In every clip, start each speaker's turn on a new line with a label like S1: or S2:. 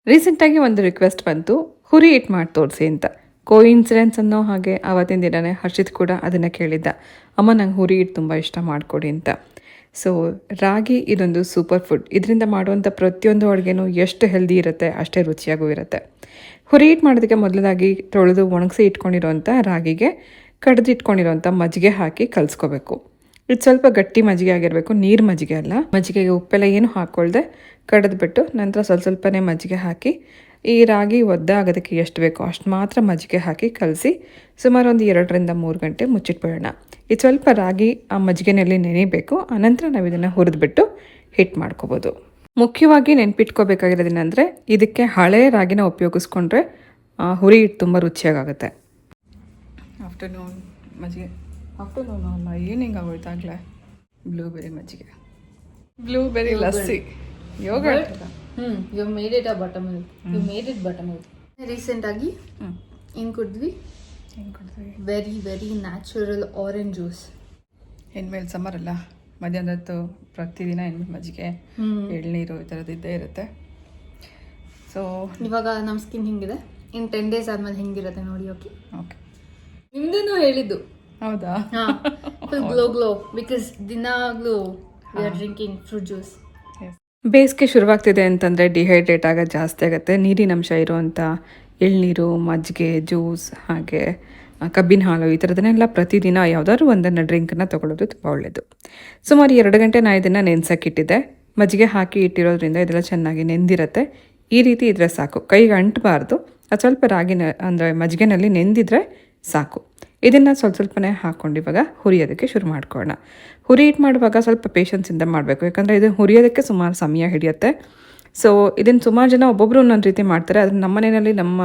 S1: ರೀಸೆಂಟಾಗಿ ಒಂದು ರಿಕ್ವೆಸ್ಟ್ ಬಂತು, ಹುರಿ ಹಿಟ್ಟು ಮಾಡಿ ತೋರಿಸಿ ಅಂತ. ಕೋಇನ್ಸಿಡೆನ್ಸ್ ಅನ್ನೋ ಹಾಗೆ ಆವತ್ತಿನ ದಿನನೇ ಹರ್ಷಿತ್ ಕೂಡ ಅದನ್ನು ಕೇಳಿದ್ದ, ಅಮ್ಮ ನಂಗೆ ಹುರಿ ಹಿಟ್ಟು ತುಂಬ ಇಷ್ಟ ಮಾಡಿಕೊಡಿ ಅಂತ. ಸೊ ರಾಗಿ ಇದೊಂದು ಸೂಪರ್ ಫುಡ್. ಇದರಿಂದ ಮಾಡುವಂಥ ಪ್ರತಿಯೊಂದು ಅಡುಗೆನೂ ಎಷ್ಟು ಹೆಲ್ದಿ ಇರುತ್ತೆ ಅಷ್ಟೇ ರುಚಿಯಾಗೂ ಇರುತ್ತೆ. ಹುರಿ ಹಿಟ್ಟು ಮಾಡೋದಕ್ಕೆ ಮೊದಲದಾಗಿ ತೊಳೆದು ಒಣಗಿಸಿ ಇಟ್ಕೊಂಡಿರೋಂಥ ರಾಗಿಗೆ ಕಡ್ದಿಟ್ಕೊಂಡಿರೋಂಥ ಮಜ್ಜಿಗೆ ಹಾಕಿ ಕಲಿಸ್ಕೋಬೇಕು. ಇದು ಸ್ವಲ್ಪ ಗಟ್ಟಿ ಮಜ್ಜಿಗೆ ಆಗಿರಬೇಕು, ನೀರು ಮಜ್ಜಿಗೆ ಅಲ್ಲ. ಮಜ್ಜಿಗೆಗೆ ಉಪ್ಪೆಲ್ಲ ಏನು ಹಾಕ್ಕೊಳ್ದೆ ಕಡಿದ್ಬಿಟ್ಟು ನಂತರ ಸ್ವಲ್ಪನೇ ಮಜ್ಜಿಗೆ ಹಾಕಿ ಈ ರಾಗಿ ಒದ್ದೆ ಆಗೋದಕ್ಕೆ ಎಷ್ಟು ಬೇಕೋ ಅಷ್ಟು ಮಾತ್ರ ಮಜ್ಜಿಗೆ ಹಾಕಿ ಕಲಸಿ ಸುಮಾರು ಒಂದು 2-3 ಗಂಟೆ ಮುಚ್ಚಿಟ್ಬಿಡೋಣ. ಇದು ಸ್ವಲ್ಪ ರಾಗಿ ಆ ಮಜ್ಜಿಗೆನಲ್ಲಿ ನೆನೆಯಬೇಕು. ಆನಂತರ ನಾವು ಇದನ್ನು ಹುರಿದ್ಬಿಟ್ಟು ಹಿಟ್ಟು ಮಾಡ್ಕೋಬೋದು. ಮುಖ್ಯವಾಗಿ ನೆನ್ಪಿಟ್ಕೋಬೇಕಾಗಿರೋದೇನೆಂದರೆ ಇದಕ್ಕೆ ಹಳೆ ರಾಗಿನ ಉಪಯೋಗಿಸ್ಕೊಂಡ್ರೆ ಹುರಿ ಹಿಟ್ಟು ತುಂಬ ರುಚಿಯಾಗುತ್ತೆ. ಆಫ್ಟರ್ನೂನ್ ಮಜ್ಜಿಗೆ, ಆಫ್ಟರ್ನೂನ್ ಅಲ್ಲ ಈವ್ನಿಂಗ್ ಆಗೋಯ್ತಾಗಲೇ ಬ್ಲೂಬೆರಿ ಮಜ್ಜಿಗೆ, blueberry lassi, yoghurt.
S2: You made it a buttermilk. You made it buttermilk. Recent ಆಗಿ ಏನು ಕುಡಿದ್ವಿ? Very very natural orange juice.
S1: ಹೆಣ್ಮೇಲೆ ಸಮ್ಮರ್ ಅಲ್ಲ, ಮಧ್ಯಾಹ್ನದ್ದು ಪ್ರತಿದಿನ ಹೆಣ್ಮೇಲೆ ಮಜ್ಜಿಗೆ, ಎಳ್ನೀರು ಈ ಥರದ್ದು ಇದ್ದೇ ಇರುತ್ತೆ. ಸೊ
S2: ಇವಾಗ ನಮ್ಮ ಸ್ಕಿನ್ ಹಿಂಗಿದೆ, ಇನ್ನು 10 days ಆದಮೇಲೆ ಹೆಂಗಿರುತ್ತೆ ನೋಡಿ. ಓಕೆ
S1: ಓಕೆ,
S2: ನಿಮ್ದೇನೋ ಹೇಳಿದ್ದು
S1: ಹೌದಾ?
S2: ಫುಲ್ ಗ್ಲೋ ಬಿಕಾಸ್ ದಿನಾಗ್ಲೂ we are drinking fruit juice.
S1: ಬೇಸಿಗೆ ಶುರುವಾಗ್ತಿದೆ ಅಂತಂದರೆ ಡಿಹೈಡ್ರೇಟ್ ಆಗೋದು ಜಾಸ್ತಿ ಆಗುತ್ತೆ. ನೀರಿನಂಶ ಇರುವಂಥ ಎಳ್ನೀರು, ಮಜ್ಜಿಗೆ, ಜ್ಯೂಸ್, ಹಾಗೆ ಕಬ್ಬಿನ ಹಾಲು ಈ ಥರದನ್ನೆಲ್ಲ ಪ್ರತಿದಿನ ಯಾವುದಾದ್ರು ಒಂದನ್ನು ಡ್ರಿಂಕನ್ನು ತೊಗೊಳ್ಳೋದು ತುಂಬ ಒಳ್ಳೆಯದು. ಸುಮಾರು 2 ಗಂಟೆ ನಾನು ಇದನ್ನು ನೆನೆಸೋಕ್ಕಿಟ್ಟಿದ್ದೆ. ಮಜ್ಜಿಗೆ ಹಾಕಿ ಇಟ್ಟಿರೋದ್ರಿಂದ ಇದೆಲ್ಲ ಚೆನ್ನಾಗಿ ನೆಂದಿರುತ್ತೆ. ಈ ರೀತಿ ಇದ್ರೆ ಸಾಕು, ಕೈಗೆ ಅಂಟಬಾರ್ದು. ಅದು ಸ್ವಲ್ಪ ರಾಗಿನ ಅಂದರೆ ಮಜ್ಜಿಗೆನಲ್ಲಿ ನೆಂದಿದ್ರೆ ಸಾಕು. ಇದನ್ನು ಸ್ವಲ್ಪನೇ ಹಾಕ್ಕೊಂಡು ಇವಾಗ ಹುರಿಯೋದಕ್ಕೆ ಶುರು ಮಾಡ್ಕೊಳ್ಳೋಣ. ಹುರಿ ಹಿಟ್ಟು ಮಾಡುವಾಗ ಸ್ವಲ್ಪ ಪೇಷನ್ಸಿಂದ ಮಾಡಬೇಕು, ಯಾಕಂದರೆ ಇದು ಹುರಿಯೋದಕ್ಕೆ ಸುಮಾರು ಸಮಯ ಹಿಡಿಯುತ್ತೆ. ಸೊ ಇದನ್ನು ಸುಮಾರು ಜನ ಒಬ್ಬೊಬ್ಬರು ಒಂದೊಂದು ರೀತಿ ಮಾಡ್ತಾರೆ. ಅದನ್ನು ನಮ್ಮ ಮನೆಯಲ್ಲಿ ನಮ್ಮ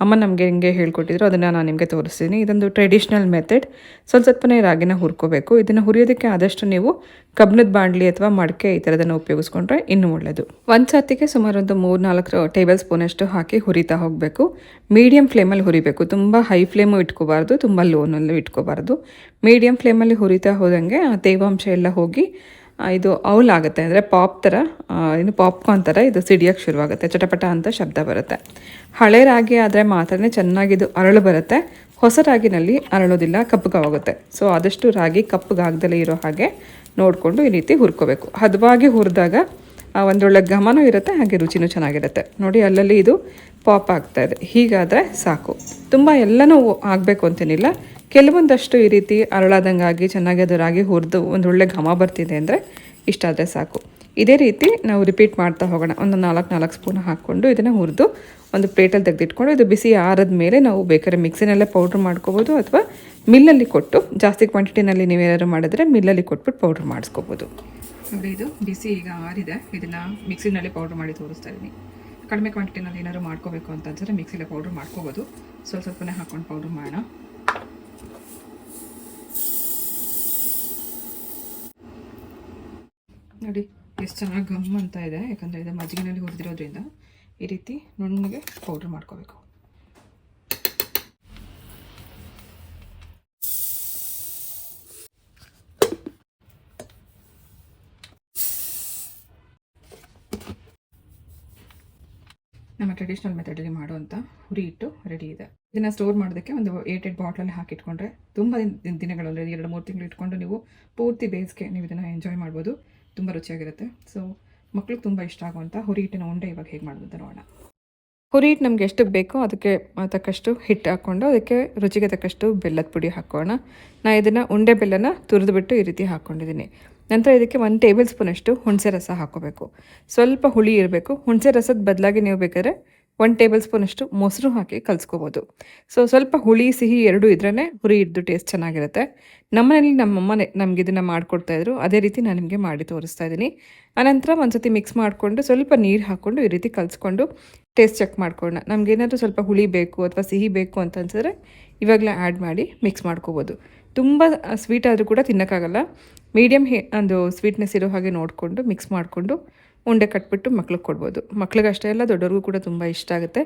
S1: ಅಮ್ಮ ನಮಗೆ ಹೆಂಗೆ ಹೇಳ್ಕೊಟ್ಟಿದ್ರು ಅದನ್ನು ನಾನು ನಿಮಗೆ ತೋರಿಸ್ತೀನಿ. ಇದೊಂದು ಟ್ರೆಡಿಷ್ನಲ್ ಮೆಥಡ್. ಸ್ವಲ್ಪನೇ ರಾಗಿನ ಹುರ್ಕೋಬೇಕು. ಇದನ್ನು ಹುರಿಯೋದಕ್ಕೆ ಆದಷ್ಟು ನೀವು ಕಬ್ಬಿಣದ ಬಾಣಲಿ ಅಥವಾ ಮಡಕೆ ಈ ಥರದನ್ನು ಉಪಯೋಗಿಸ್ಕೊಂಡ್ರೆ ಇನ್ನೂ ಒಳ್ಳೆಯದು. ಒಂದು ಸರ್ತಿಗೆ ಸುಮಾರು ಒಂದು 3-4 ಟೇಬಲ್ ಸ್ಪೂನಷ್ಟು ಹಾಕಿ ಹುರಿತಾ ಹೋಗಬೇಕು. ಮೀಡಿಯಮ್ ಫ್ಲೇಮಲ್ಲಿ ಹುರಿಬೇಕು. ತುಂಬ ಹೈ ಫ್ಲೇಮು ಇಟ್ಕೋಬಾರ್ದು, ತುಂಬ ಲೋನಲ್ಲೂ ಇಟ್ಕೋಬಾರ್ದು. ಮೀಡಿಯಮ್ ಫ್ಲೇಮಲ್ಲಿ ಹುರಿತಾ ಹೋದಂಗೆ ಆ ತೇವಾಂಶ ಎಲ್ಲ ಹೋಗಿ ಇದು ಆಗುತ್ತೆ, ಅಂದರೆ ಪಾಪ್ ಥರ, ಇನ್ನು ಪಾಪ್ಕಾರ್ನ್ ಥರ ಇದು ಸಿಡಿಯೋಕ್ಕೆ ಶುರುವಾಗುತ್ತೆ. ಚಟಪಟ ಅಂತ ಶಬ್ದ ಬರುತ್ತೆ. ಹಳೆ ರಾಗಿ ಆದರೆ ಮಾತ್ರ ಚೆನ್ನಾಗಿದು ಅರಳು ಬರುತ್ತೆ. ಹೊಸ ರಾಗಿನಲ್ಲಿ ಅರಳೋದಿಲ್ಲ, ಕಪ್ಪಗಾಗುತ್ತೆ. ಸೊ ಆದಷ್ಟು ರಾಗಿ ಕಪ್ಪಗಾಗ್ದಲೇ ಇರೋ ಹಾಗೆ ನೋಡಿಕೊಂಡು ಈ ರೀತಿ ಹುರ್ಕೋಬೇಕು. ಹದವಾಗಿ ಹುರಿದಾಗ ಒಂದೊಳ್ಳೆ ಘಮನೂ ಇರುತ್ತೆ, ಹಾಗೆ ರುಚಿನೂ ಚೆನ್ನಾಗಿರುತ್ತೆ. ನೋಡಿ ಅಲ್ಲಲ್ಲಿ ಇದು ಪಾಪ್ ಆಗ್ತಾಯಿದೆ. ಹೀಗಾದರೆ ಸಾಕು. ತುಂಬ ಎಲ್ಲನೂ ಆಗಬೇಕು ಅಂತೇನಿಲ್ಲ, ಕೆಲವೊಂದಷ್ಟು ಈ ರೀತಿ ಅರಳಾದಂಗಾಗಿ ಚೆನ್ನಾಗಿ ಅದು ರಾಗಿ ಹುರಿದು ಒಂದೊಳ್ಳೆ ಘಮ ಬರ್ತಿದೆ ಅಂದರೆ ಇಷ್ಟಾದರೆ ಸಾಕು. ಇದೇ ರೀತಿ ನಾವು ರಿಪೀಟ್ ಮಾಡ್ತಾ ಹೋಗೋಣ. ಒಂದು 4 ಸ್ಪೂನ್ ಹಾಕ್ಕೊಂಡು ಇದನ್ನು ಹುರಿದು ಒಂದು ಪ್ಲೇಟಲ್ಲಿ ತೆಗೆದಿಟ್ಕೊಂಡು ಇದು ಬಿಸಿ ಆರದ ಮೇಲೆ ನಾವು ಬೇಕಾದ್ರೆ ಮಿಕ್ಸಿನಲ್ಲೇ ಪೌಡ್ರ್ ಮಾಡ್ಕೋಬೋದು ಅಥವಾ ಮಿಲ್ಲಲ್ಲಿ ಕೊಟ್ಟು, ಜಾಸ್ತಿ ಕ್ವಾಂಟಿಟಿನಲ್ಲಿ ನೀವೇನಾದ್ರು ಮಾಡಿದ್ರೆ ಮಿಲ್ಲಲ್ಲಿ ಕೊಟ್ಬಿಟ್ಟು ಪೌಡ್ರ್ ಮಾಡಿಸ್ಕೋಬೋದು. ನೋಡಿ ಇದು ಬಿಸಿ ಈಗ ಆರಿದೆ. ಇದನ್ನು ಮಿಕ್ಸಿನಲ್ಲಿ ಪೌಡ್ರ್ ಮಾಡಿ ತೋರಿಸ್ತಾ ಇದ್ದೀನಿ. ಕಡಿಮೆ ಕ್ವಾಂಟಿಟಿನಲ್ಲಿ ಏನಾದ್ರು ಮಾಡ್ಕೋಬೇಕು ಅಂತ ಅನ್ಸಿದ್ರೆ ಮಿಕ್ಸಿಲೇ ಪೌಡ್ರ್ ಮಾಡ್ಕೋಬೋದು. ಸ್ವಲ್ಪನೇ ಹಾಕ್ಕೊಂಡು ಪೌಡ್ರ್ ಮಾಡೋಣ. ನೋಡಿ ಎಷ್ಟು ಚೆನ್ನಾಗಿ ಗಮ್ ಅಂತ ಇದೆ, ಯಾಕಂದರೆ ಇದು ಮಜ್ಜಿಗೆನಲ್ಲಿ ಹುರಿದಿರೋದ್ರಿಂದ ಈ ರೀತಿ ನುಣ್ಣಗೆ ಪೌಡ್ರ್ ಮಾಡ್ಕೋಬೇಕು. ನಮ್ಮ ಟ್ರೆಡಿಷ್ನಲ್ ಮೆಥಡಲ್ಲಿ ಮಾಡುವಂಥ ಹುರಿ ಹಿಟ್ಟು ರೆಡಿ ಇದೆ. ಇದನ್ನು ಸ್ಟೋರ್ ಮಾಡೋದಕ್ಕೆ ಒಂದು 8 ಬಾಟ್ಲಲ್ಲಿ ಹಾಕಿಟ್ಕೊಂಡ್ರೆ ತುಂಬ ದಿನಗಳು, ಅಂದರೆ 2-3 ತಿಂಗಳು ಇಟ್ಕೊಂಡು ನೀವು ಪೂರ್ತಿ ಬೇಸಿಗೆ ನೀವು ಇದನ್ನು ಎಂಜಾಯ್ ಮಾಡ್ಬೋದು. ತುಂಬ ರುಚಿಯಾಗಿರುತ್ತೆ. ಸೊ ಮಕ್ಳಿಗೆ ತುಂಬ ಇಷ್ಟ ಆಗುವಂಥ ಹುರಿ ಹಿಟ್ಟಿನ ಉಂಡೆ ಇವಾಗ ಹೇಗೆ ಮಾಡೋದು ನೋಡೋಣ. ಹುರಿ ಹಿಟ್ಟು ನಮ್ಗೆ ಎಷ್ಟು ಬೇಕೋ ಅದಕ್ಕೆ ತಕ್ಕಷ್ಟು ಹಿಟ್ಟು ಹಾಕ್ಕೊಂಡು ಅದಕ್ಕೆ ರುಚಿಗೆ ತಕ್ಕಷ್ಟು ಬೆಲ್ಲದ ಪುಡಿ ಹಾಕೋಣ. ನಾನು ಇದನ್ನು ಉಂಡೆ ಬೆಲ್ಲನ ತುರಿದುಬಿಟ್ಟು ಈ ರೀತಿ ಹಾಕ್ಕೊಂಡಿದ್ದೀನಿ. ನಂತರ ಇದಕ್ಕೆ 1 ಟೇಬಲ್ ಸ್ಪೂನಷ್ಟು ಹುಣಸೆ ರಸ ಹಾಕ್ಕೋಬೇಕು. ಸ್ವಲ್ಪ ಹುಳಿ ಇರಬೇಕು. ಹುಣಸೆ ರಸದ ಬದಲಾಗಿ ನೀವು ಬೇಕಾದ್ರೆ 1 ಟೇಬಲ್ ಸ್ಪೂನಷ್ಟು ಮೊಸರು ಹಾಕಿ ಕಲಿಸ್ಕೋಬೋದು. ಸೊ ಸ್ವಲ್ಪ ಹುಳಿ ಸಿಹಿ ಎರಡೂ ಇದ್ರೇ ಹುರಿ ಹಿಡ್ದು ಟೇಸ್ಟ್ ಚೆನ್ನಾಗಿರುತ್ತೆ. ನಮ್ಮನೇಲಿ ನಮ್ಮಮ್ಮನೇ ನಮ್ಗೆ ಇದನ್ನು ಮಾಡಿಕೊಡ್ತಾಯಿದ್ರು, ಅದೇ ರೀತಿ ನಾನು ನಿಮಗೆ ಮಾಡಿ ತೋರಿಸ್ತಾ ಇದ್ದೀನಿ. ಆನಂತರ ಒಂದ್ಸತಿ ಮಿಕ್ಸ್ ಮಾಡಿಕೊಂಡು ಸ್ವಲ್ಪ ನೀರು ಹಾಕ್ಕೊಂಡು ಈ ರೀತಿ ಕಲಿಸ್ಕೊಂಡು ಟೇಸ್ಟ್ ಚೆಕ್ ಮಾಡ್ಕೊಳ್ಳೋಣ. ನಮಗೇನಾದರೂ ಸ್ವಲ್ಪ ಹುಳಿ ಬೇಕು ಅಥವಾ ಸಿಹಿ ಬೇಕು ಅಂತ ಅನ್ಸಿದ್ರೆ ಇವಾಗಲೇ ಆ್ಯಡ್ ಮಾಡಿ ಮಿಕ್ಸ್ ಮಾಡ್ಕೋಬೋದು. ತುಂಬ ಸ್ವೀಟ್ ಆದರೂ ಕೂಡ ತಿನ್ನೋಕ್ಕಾಗಲ್ಲ. ಮೀಡಿಯಮ್ ಒಂದು ಸ್ವೀಟ್ನೆಸ್ ಇರೋ ಹಾಗೆ ನೋಡಿಕೊಂಡು ಮಿಕ್ಸ್ ಮಾಡಿಕೊಂಡು ಉಂಡೆ ಕಟ್ಬಿಟ್ಟು ಮಕ್ಳಿಗೆ ಕೊಡ್ಬೋದು. ಮಕ್ಳಿಗೆ ಅಷ್ಟೇ ಅಲ್ಲ, ದೊಡ್ಡವ್ರಿಗೂ ಕೂಡ ತುಂಬ ಇಷ್ಟ ಆಗುತ್ತೆ.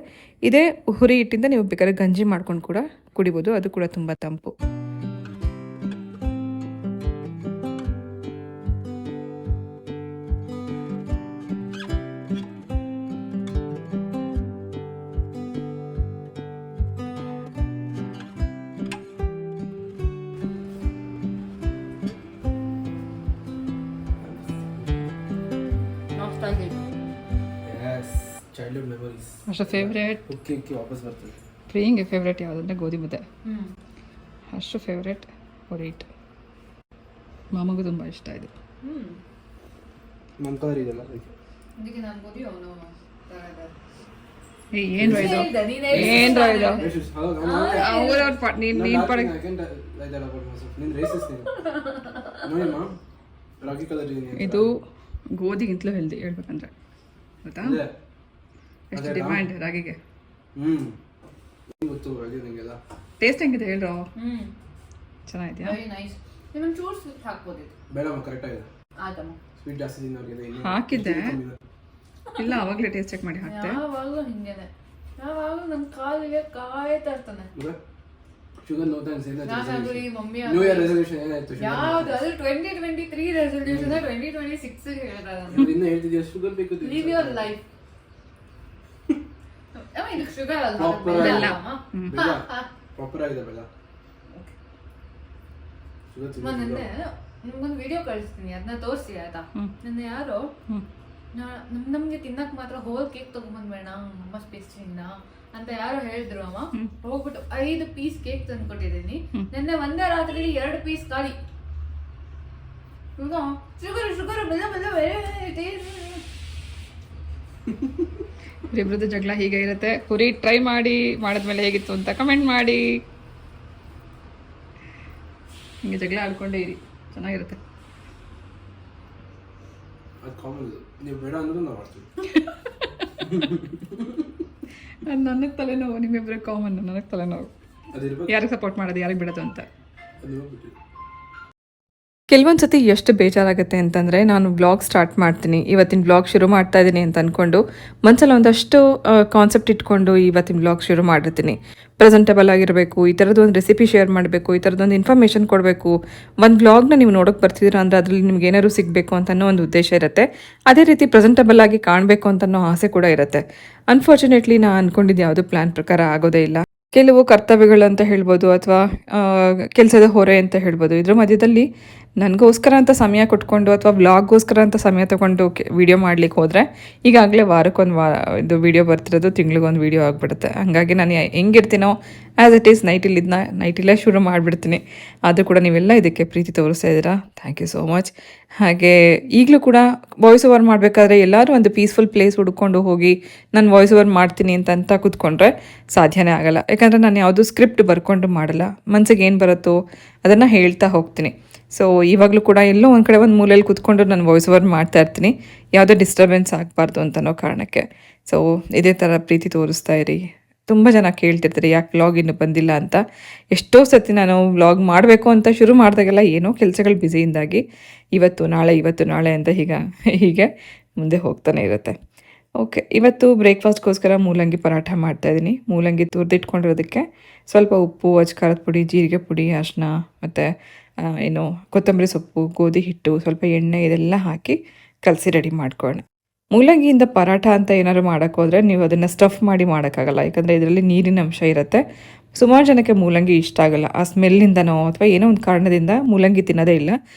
S1: ಇದೇ ಹುರಿ ಹಿಟ್ಟಿಂದ ನೀವು ಬೇಕಾದ್ರೆ ಗಂಜಿ ಮಾಡ್ಕೊಂಡು ಕೂಡ ಕುಡಿಬೋದು, ಅದು ಕೂಡ ತುಂಬ ತಂಪು.
S3: ಚೈಲ್ಡ್ಹುಡ್ ಮೆಮೊರೀಸ್
S1: ಅಷ್ಟು ಫೇವ್ರೇಟ್
S3: ಉಕ್ಕಿ ಉಕ್ಕಿ ವಾಪಸ್ ಬರ್ತದೆ.
S1: ಪ್ರಿಯಿಂಗೆ ಫೇವ್ರೇಟ್ ಯಾವುದಂದ್ರೆ ಗೋಧಿ ಮುದ್ದೆ.
S2: ಹ್ಞೂ
S1: ಅಷ್ಟು ಫೇವ್ರೇಟ್ ಹೊರೀಟ್. ಮಾಮಗೂ ತುಂಬ ಇಷ್ಟ ಇದು.
S2: ಹ್ಞೂ
S3: ನಮ್ಮ ಕಲರ್ ಇದೆಲ್ಲ
S2: ಅದಕ್ಕೆ ನಾನು ಗೋಧಿ ಅವನು
S1: ಏನು ಇದು ಏನು ಇದು
S3: ರಾಗಿ ಕಲರ್
S1: ಇದು ಗೋಧಿಗಿಂತಲೂ ಹೆಲ್ದಿ ಹೇಳ್ಬೇಕಂದ್ರೆ ಗೊತ್ತಾ ಎಷ್ಟು ಡಿಮ್ಯಾಂಡ್ ರಾಗಿಗೆ.
S3: ಗೊತ್ತು ರಾಗಿ ನನಗೆಲ್ಲ.
S1: ಟೇಸ್ಟ್ ಹೆಂಗಿದೆ ಹೇಳ್ರೋ?
S2: ಹ್ಞೂ
S1: ಚೆನ್ನಾಗಿದೆಯಾ?
S2: Very nice. ನಿಮ್ಮನ್ನು ಚೂರು ಸ್ವೀಟ್ ಹಾಕ್ಬೋದಿತ್ತು.
S3: ಬೇಡಮ್ಮ ಕರೆಕ್ಟ್ ಆಗಿದೆ.
S2: ಆದಮ್ಮ
S3: ಸ್ವೀಟ್ ಜಾಸ್ತಿ ತಿನ್ನೋರಿಗೆ
S1: ಹಾಕಿದ್ದೆ ಇಲ್ಲ, ಅವಾಗಲೇ ಟೇಸ್ಟ್ ಚೆಕ್ ಮಾಡಿ ಹಾಕ್ತೆ.
S2: ಯಾವಾಗಲೂ ಹಿಂಗೇನೆ, ಯಾವಾಗಲೂ ನನ್ನ ಕಾಲಿಗೆ ಕಾಯ್ತಾ ಇರ್ತಾನೆ.
S3: ಶುಗರ್ ನೋ ಥ್ಯಾಂಕ್ಸ್
S2: ನಾನಾಗಲಿ ಮಮ್ಮಿ
S3: ನ್ಯೂ ಇಯರ್ ರೆಸಲ್ಯೂಷನ್ ಏನಾಯ್ತು?
S2: ಯಾವ್ದು ಅದು 2023 ರೆಸಲ್ಯೂಷನ್ 2026 ಹೇಳ್ತಾರೆ.
S3: ಇನ್ನ ಹೇಳ್ತಿದ್ಯಾ ಶುಗರ್ ಬೇಕು?
S2: Live your life. ಅಮ್ಮ ಇದು ಶುಗರ್ ಅಲ್ಲ,
S3: Proper
S2: ಬೆಲ್ಲ
S3: ಅಲ್ಲ.
S2: ಅಮ್ಮ.
S3: ಪ್ರಾಪರ್ ಆಗಿದೆ ಬೆಲ್ಲ. ಶುಗರ್
S2: ನಿನ್ನೆ ನಿಮ್ಗೊಂದು ವಿಡಿಯೋ ಕಳಿಸ್ತೀನಿ, ಅದನ್ನ ತೋರಿಸಿ ಆಯ್ತಾ? ನಿನ್ನೆ ಯಾರೋ ನಮ್ಗೆ ತಿನ್ನಕ್ ಮಾತ್ರ ಹೋಲ್ ಕೇಕ್ ತಗೊಂಡ್ಬಂದ್ಬೇಡ ಅಮ್ಮ ಸ್ಪೇಸ್ಟಿಂದ ಅಂತ ಯಾರೋ ಹೇಳಿದ್ರು. ಅಮ್ಮ ಹೋಗ್ಬಿಟ್ಟು 5 ಪೀಸ್ ಕೇಕ್ ತಂದ್ಕೊಟ್ಟಿದ್ದೀನಿ. ನಿನ್ನೆ ಒಂದೇ ರಾತ್ರಿ 2 ಪೀಸ್ ಖಾಲಿ. ಶುಗರ್ ಶುಗರ್ ಬೆಲ್ಲ ಬೆಲ್ಲ.
S1: ಇಬ್ಬರದ್ದು ಜಗಳ ಹೀಗೆ ಇರುತ್ತೆ. ಹುರಿ ಟ್ರೈ ಮಾಡಿ, ಮಾಡಿದ್ಮೇಲೆ ಹೇಗಿತ್ತು ಅಂತ ಕಮೆಂಟ್ ಮಾಡಿ. ಹಿಂಗೆ ಜಗಳ ಆಡ್ಕೊಂಡೇ ಇರಿ, ಚೆನ್ನಾಗಿರುತ್ತೆ.
S3: ಅದು ಕಾಮನ್. ನೀವು ಬೇಡ ಅಂದ್ರೂ ನಾವು ಮಾಡ್ತೀವಿ.
S1: ಅದು ನನಗೆ ತಲೆನೋವು, ನಿಮ್ಮಿಬ್ಬರಿಗೆ ಕಾಮನ್. ನನಗೆ ತಲೆನೋವು. ಯಾರಿಗೆ ಸಪೋರ್ಟ್ ಮಾಡೋದು, ಯಾರಿಗೆ ಬಿಡೋದು ಅಂತ. ಕೆಲವೊಂದು ಸತಿ ಎಷ್ಟು ಬೇಜಾರಾಗುತ್ತೆ ಅಂತಂದರೆ, ನಾನು ಬ್ಲಾಗ್ ಸ್ಟಾರ್ಟ್ ಮಾಡ್ತೀನಿ, ಇವತ್ತಿನ ಬ್ಲಾಗ್ ಶುರು ಮಾಡ್ತಾ ಇದ್ದೀನಿ ಅಂತ ಅಂದ್ಕೊಂಡು ಮನಸ್ಸಲ್ಲಿ ಒಂದಷ್ಟು ಕಾನ್ಸೆಪ್ಟ್ ಇಟ್ಕೊಂಡು ಇವತ್ತಿನ ಬ್ಲಾಗ್ ಶುರು ಮಾಡಿರ್ತೀನಿ. ಪ್ರೆಸೆಂಟಬಲ್ ಆಗಿರಬೇಕು, ಈ ಥರದ್ದು ಒಂದು ರೆಸಿಪಿ ಶೇರ್ ಮಾಡಬೇಕು, ಈ ಥರದ್ದೊಂದು ಇನ್ಫಾರ್ಮೇಷನ್ ಕೊಡಬೇಕು. ಒಂದು ಬ್ಲಾಗ್ನ ನೀವು ನೋಡೋಕೆ ಬರ್ತಿದ್ದೀರಾ ಅಂದರೆ ಅದರಲ್ಲಿ ನಿಮ್ಗೆ ಏನಾದ್ರು ಸಿಗಬೇಕು ಅಂತನೋ ಒಂದು ಉದ್ದೇಶ ಇರುತ್ತೆ. ಅದೇ ರೀತಿ ಪ್ರೆಸೆಂಟಬಲ್ ಆಗಿ ಕಾಣಬೇಕು ಅಂತನೋ ಆಸೆ ಕೂಡ ಇರುತ್ತೆ. ಅನ್ಫಾರ್ಚುನೇಟ್ಲಿ ನಾನು ಅಂದ್ಕೊಂಡಿದ್ದು ಯಾವುದು ಪ್ಲ್ಯಾನ್ ಪ್ರಕಾರ ಆಗೋದೇ ಇಲ್ಲ. ಕೆಲವು ಕರ್ತವ್ಯಗಳು ಅಂತ ಹೇಳ್ಬೋದು, ಅಥವಾ ಕೆಲಸದ ಹೊರೆ ಅಂತ ಹೇಳ್ಬೋದು. ಇದ್ರ ಮಧ್ಯದಲ್ಲಿ ನನಗೋಸ್ಕರ ಅಂತ ಸಮಯ ಕೊಟ್ಕೊಂಡು ಅಥವಾ ವ್ಲಾಗ್ಗೋಸ್ಕರ ಅಂತ ಸಮಯ ತೊಗೊಂಡು ವಿಡಿಯೋ ಮಾಡ್ಲಿಕ್ಕೆ ಹೋದರೆ ಈಗಾಗಲೇ ವಾರಕ್ಕೊಂದು ಇದು ವಿಡಿಯೋ ಬರ್ತಿರೋದು, ತಿಂಗಳಿಗೊಂದು ವಿಡಿಯೋ ಆಗಿಬಿಡುತ್ತೆ. ಹಾಗಾಗಿ ನಾನು ಹೆಂಗಿರ್ತೀನೋ ಆ್ಯಸ್ ಇಟ್ ಈಸ್ ನೈಟಿಲ್ಲೇ ಶುರು ಮಾಡಿಬಿಡ್ತೀನಿ. ಆದರೂ ಕೂಡ ನೀವೆಲ್ಲ ಇದಕ್ಕೆ ಪ್ರೀತಿ ತೋರಿಸ್ತಾ ಇದ್ದೀರಾ, ಥ್ಯಾಂಕ್ ಯು ಸೋ ಮಚ್. ಹಾಗೆ ಈಗಲೂ ಕೂಡ ವಾಯ್ಸ್ ಓವರ್ ಮಾಡಬೇಕಾದ್ರೆ ಎಲ್ಲರೂ ಒಂದು ಪೀಸ್ಫುಲ್ ಪ್ಲೇಸ್ ಹುಡ್ಕೊಂಡು ಹೋಗಿ ನಾನು ವಾಯ್ಸ್ ಓವರ್ ಮಾಡ್ತೀನಿ ಅಂತ ಕೂತ್ಕೊಂಡ್ರೆ ಸಾಧ್ಯನೇ ಆಗಲ್ಲ. ಯಾಕಂದರೆ ನಾನು ಯಾವುದೂ ಸ್ಕ್ರಿಪ್ಟ್ ಬರ್ಕೊಂಡು ಮಾಡಲ್ಲ, ಮನಸ್ಸಿಗೆ ಏನು ಬರುತ್ತೋ ಅದನ್ನು ಹೇಳ್ತಾ ಹೋಗ್ತೀನಿ. ಸೊ ಇವಾಗಲೂ ಕೂಡ ಎಲ್ಲೋ ಒಂದು ಕಡೆ ಒಂದು ಮೂಲೆಯಲ್ಲಿ ಕೂತ್ಕೊಂಡು ನಾನು ವಾಯ್ಸ್ ಓವರ್ ಮಾಡ್ತಾ ಇರ್ತೀನಿ, ಯಾವುದೇ ಡಿಸ್ಟರ್ಬೆನ್ಸ್ ಆಗಬಾರ್ದು ಅಂತನೋ ಕಾರಣಕ್ಕೆ. ಸೊ ಇದೇ ಥರ ಪ್ರೀತಿ ತೋರಿಸ್ತಾ ಇರಿ. ತುಂಬ ಜನ ಕೇಳ್ತಿರ್ತಾರೆ ಯಾಕೆ ವ್ಲಾಗ್ ಇನ್ನೂ ಬಂದಿಲ್ಲ ಅಂತ. ಎಷ್ಟೋ ಸತಿ ನಾನು ವ್ಲಾಗ್ ಮಾಡಬೇಕು ಅಂತ ಶುರು ಮಾಡಿದಾಗೆಲ್ಲ ಏನೋ ಕೆಲಸಗಳು ಬ್ಯುಸಿಯಿಂದಾಗಿ ಇವತ್ತು ನಾಳೆ ಅಂತ ಹೀಗೆ ಮುಂದೆ ಹೋಗ್ತಾನೆ ಇರುತ್ತೆ. ಓಕೆ, ಇವತ್ತು ಬ್ರೇಕ್ಫಾಸ್ಟ್ಗೋಸ್ಕರ ಮೂಲಂಗಿ ಪರಾಠ ಮಾಡ್ತಾಯಿದ್ದೀನಿ. ಮೂಲಂಗಿ ತುರಿದಿಟ್ಕೊಂಡಿರೋದಕ್ಕೆ ಸ್ವಲ್ಪ ಉಪ್ಪು, ಅಜ್ಕಾರದ ಪುಡಿ, ಜೀರಿಗೆ ಪುಡಿ, ಅರಿಶಿನ ಮತ್ತು ಕೊತ್ತಂಬರಿ ಸೊಪ್ಪು, ಗೋಧಿ ಹಿಟ್ಟು, ಸ್ವಲ್ಪ ಎಣ್ಣೆ ಇದೆಲ್ಲ ಹಾಕಿ ಕಲಸಿ ರೆಡಿ ಮಾಡ್ಕೊಳ್ಳೋಣ. ಮೂಲಂಗಿಯಿಂದ ಪರಾಠ ಅಂತ ಏನಾದ್ರು ಮಾಡೋಕ್ಕೋದ್ರೆ ನೀವು ಅದನ್ನು ಸ್ಟಫ್ ಮಾಡಿ ಮಾಡೋಕ್ಕಾಗಲ್ಲ, ಯಾಕಂದರೆ ಇದರಲ್ಲಿ ನೀರಿನ ಅಂಶ ಇರುತ್ತೆ. ಸುಮಾರು ಜನಕ್ಕೆ ಮೂಲಂಗಿ ಇಷ್ಟ ಆಗಲ್ಲ, ಆ ಸ್ಮೆಲ್ಲಿಂದನೋ ಅಥವಾ ಏನೋ ಒಂದು ಕಾರಣದಿಂದ ಮೂಲಂಗಿ ತಿನ್ನೋದೇ ಇಲ್ಲ.